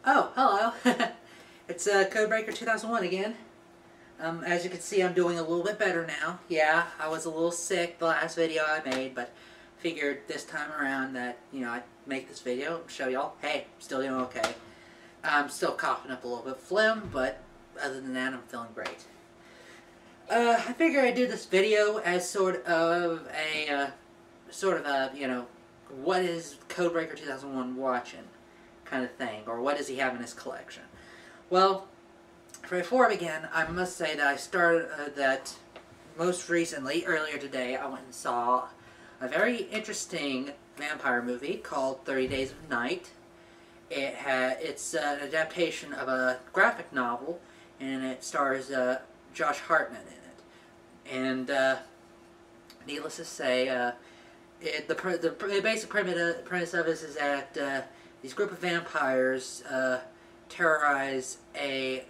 Oh, hello. It's Codebreaker 2001 again. As you can see, I'm doing a little bit better now. Yeah, I was a little sick the last video I made, but figured this time around that, I'd make this video and show y'all, hey, still doing okay. I'm still coughing up a little bit phlegm, but other than that, I'm feeling great. I figured I'd do this video as sort of a, what is Codebreaker 2001 watching kind of thing, or what does he have in his collection? Well, before I begin, I must say that I started that most recently, earlier today, I went and saw a very interesting vampire movie called 30 Days of Night. It's an adaptation of a graphic novel, and it stars Josh Hartnett in it. And needless to say, the basic premise of it is that these group of vampires terrorize a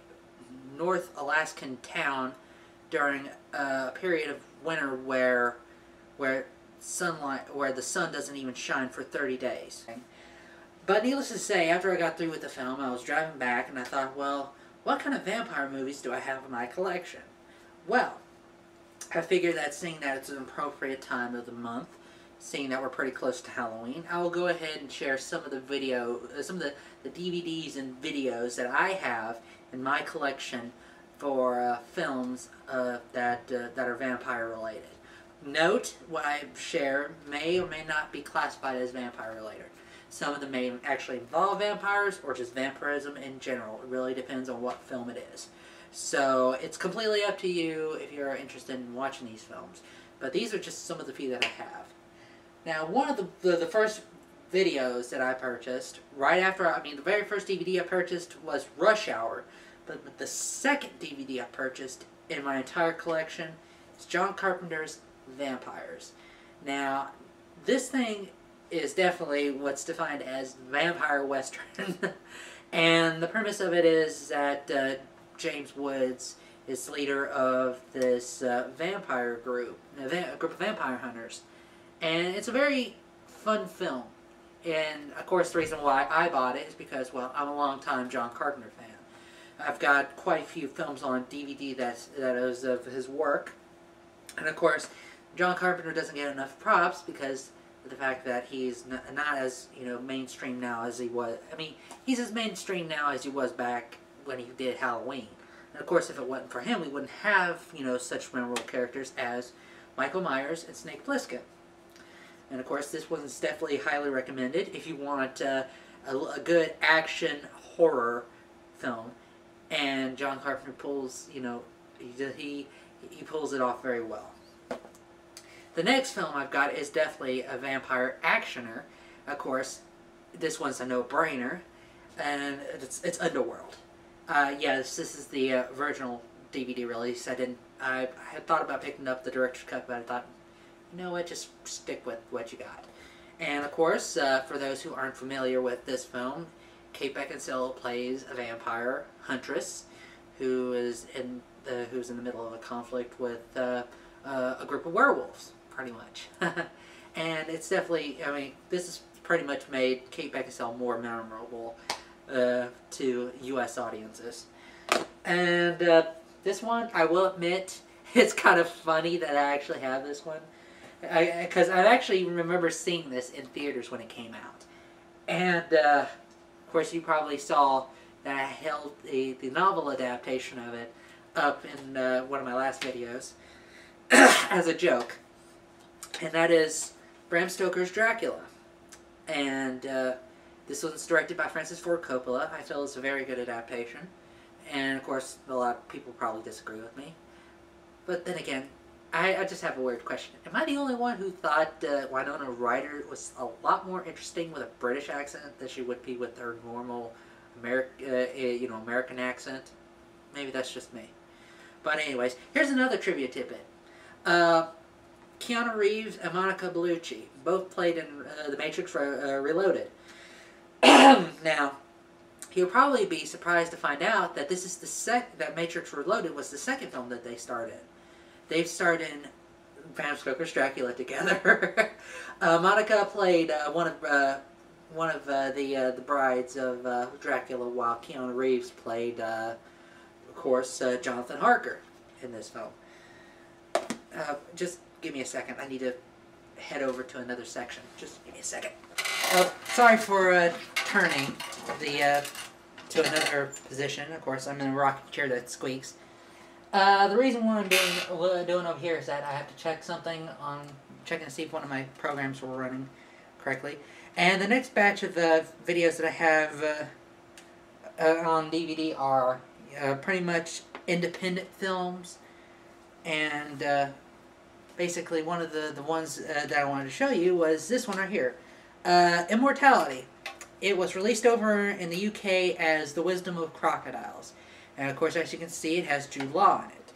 North Alaskan town during a period of winter where the sun doesn't even shine for 30 days. But needless to say, after I got through with the film, I was driving back and I thought, well, what kind of vampire movies do I have in my collection? Well, I figured that seeing that it's an appropriate time of the month, seeing that we're pretty close to Halloween, I will go ahead and share some of the the DVDs and videos that I have in my collection for films that are vampire related. Note, what I share may or may not be classified as vampire related. Some of them may actually involve vampires or just vampirism in general. It really depends on what film it is. So it's completely up to you if you're interested in watching these films. But these are just some of the few that I have. Now, one of the first videos that I purchased, the very first DVD I purchased was Rush Hour, but the second DVD I purchased in my entire collection is John Carpenter's Vampires. Now, this thing is definitely what's defined as vampire western, and the premise of it is that James Woods is the leader of this vampire group, a group of vampire hunters. And it's a very fun film. And, of course, the reason why I bought it is because, well, I'm a long-time John Carpenter fan. I've got quite a few films on DVD that is of his work. And, of course, John Carpenter doesn't get enough props because of the fact that he's not as, mainstream now as he was. I mean, he's as mainstream now as he was back when he did Halloween. And, of course, if it wasn't for him, we wouldn't have, such memorable characters as Michael Myers and Snake Plissken. And of course, this one's definitely highly recommended if you want a good action horror film. And John Carpenter pulls, he pulls it off very well. The next film I've got is definitely a vampire actioner. Of course, this one's a no-brainer, and it's Underworld. Yes, this is the original DVD release. I had thought about picking up the director's cut, but I thought, you know what, just stick with what you got. And of course, for those who aren't familiar with this film, Kate Beckinsale plays a vampire huntress who's in the middle of a conflict with a group of werewolves, pretty much. And it's definitely, this has pretty much made Kate Beckinsale more memorable to U.S. audiences. And this one, I will admit, it's kind of funny that I actually have this one. Because I actually remember seeing this in theaters when it came out. And, of course, you probably saw that I held the novel adaptation of it up in one of my last videos as a joke. And that is Bram Stoker's Dracula. And this one's directed by Francis Ford Coppola. I feel it's a very good adaptation. And, of course, a lot of people probably disagree with me. But then again, I just have a weird question. Am I the only one who thought Winona Ryder was a lot more interesting with a British accent than she would be with her normal American accent? Maybe that's just me. But anyways, here's another trivia tidbit. Keanu Reeves and Monica Bellucci both played in The Matrix Reloaded. Now, you'll probably be surprised to find out that this is that Matrix Reloaded was the second film that they starred in. They've starred in Bram Stoker's Dracula together. Monica played one of the brides of Dracula, while Keanu Reeves played, of course, Jonathan Harker in this film. Just give me a second. I need to head over to another section. Just give me a second. Sorry for turning to another position. Of course, I'm in a rocking chair that squeaks. The reason why I'm doing over here is that I have to check something checking to see if one of my programs were running correctly. And the next batch of videos that I have on DVD are pretty much independent films, and basically one of the ones that I wanted to show you was this one right here, Immortality. It was released over in the UK as The Wisdom of Crocodiles, and of course, as you can see, it has Jude Law in it.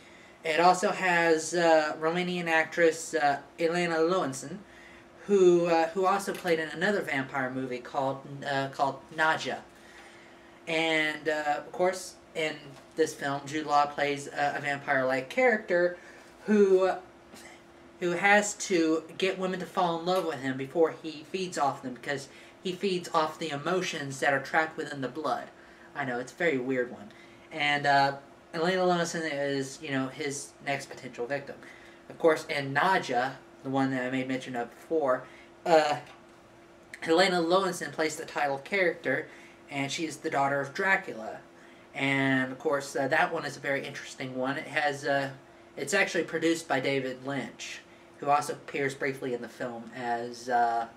It also has Romanian actress Elena Lowenson, who also played in another vampire movie called Naja. And of course, in this film, Jude Law plays a vampire-like character who has to get women to fall in love with him before he feeds off them, because he feeds off the emotions that are trapped within the blood. I know, it's a very weird one. And Elena Lowenson is, his next potential victim. Of course, in Naja, the one that I made mention of before, Elena Lowenson plays the title character, and she is the daughter of Dracula. And of course, that one is a very interesting one. It has, it's actually produced by David Lynch, who also appears briefly in the film as a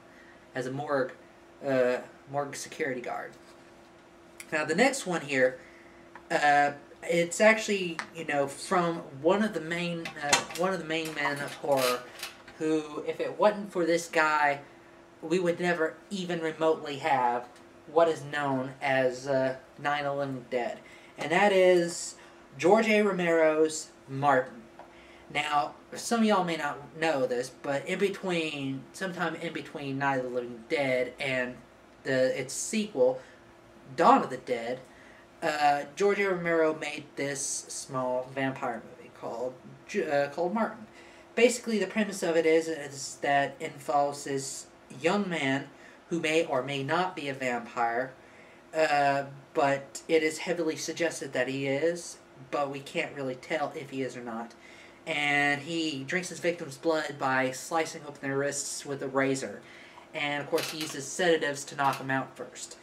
morgue security guard. Now, the next one here, it's actually, from one of the main men of horror, who, if it wasn't for this guy, we would never even remotely have what is known as Night of the Living Dead. And that is George A. Romero's Martin. Now, some of y'all may not know this, but sometime in between Night of the Living Dead and its sequel, Dawn of the Dead, George A. Romero made this small vampire movie called Martin. Basically, the premise of it is that it involves this young man who may or may not be a vampire, but it is heavily suggested that he is, but we can't really tell if he is or not. And he drinks his victim's blood by slicing open their wrists with a razor. And of course, he uses sedatives to knock them out first.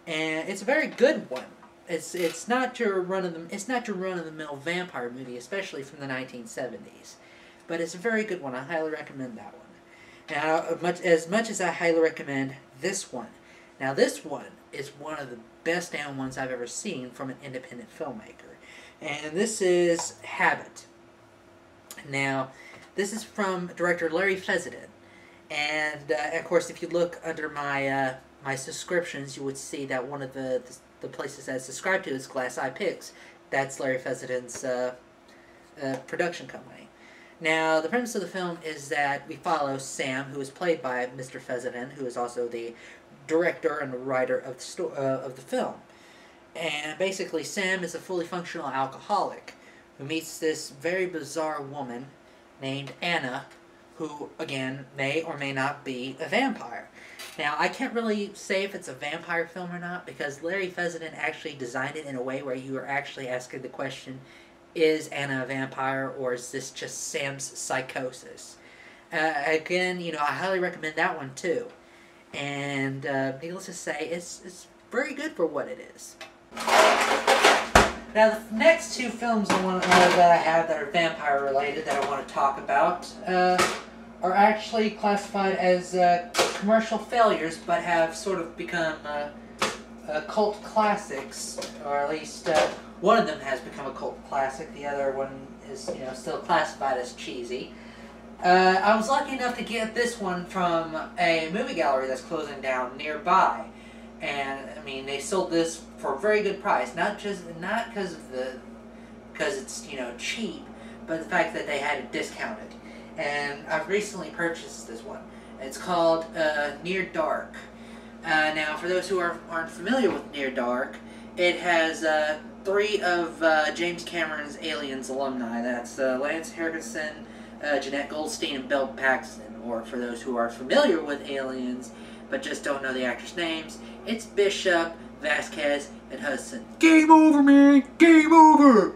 And it's a very good one. It's not your run-of-the-mill vampire movie, especially from the 1970s. But it's a very good one. I highly recommend that one. Now, as much as I highly recommend this one. Now, this one is one of the best damn ones I've ever seen from an independent filmmaker. And this is Habit. Now, this is from director Larry Fessenden. And, of course, if you look under my my subscriptions, you would see that one of the places that's subscribed to is Glass Eye Pix. That's Larry Fessenden's production company. Now, the premise of the film is that we follow Sam, who is played by Mr. Fessenden, who is also the director and the writer of the film. And basically, Sam is a fully functional alcoholic who meets this very bizarre woman named Anna, who, again, may or may not be a vampire. Now, I can't really say if it's a vampire film or not, because Larry Fessenden actually designed it in a way where you are actually asking the question, is Anna a vampire, or is this just Sam's psychosis? Again, I highly recommend that one, too. And, needless to say, it's very good for what it is. Now, the next two films that I have that are vampire-related that I want to talk about are actually classified as commercial failures, but have sort of become cult classics, or at least one of them has become a cult classic. The other one is, still classified as cheesy. I was lucky enough to get this one from a movie gallery that's closing down nearby, and I mean they sold this for a very good price. Not because it's cheap, but the fact that they had it discounted. And I've recently purchased this one. It's called Near Dark. Now, for those who aren't familiar with Near Dark, it has three of James Cameron's Aliens alumni. That's Lance Henriksen, Jeanette Goldstein, and Bill Paxton. Or for those who are familiar with Aliens, but just don't know the actors' names. It's Bishop, Vasquez, and Hudson. Game over, man! Game over!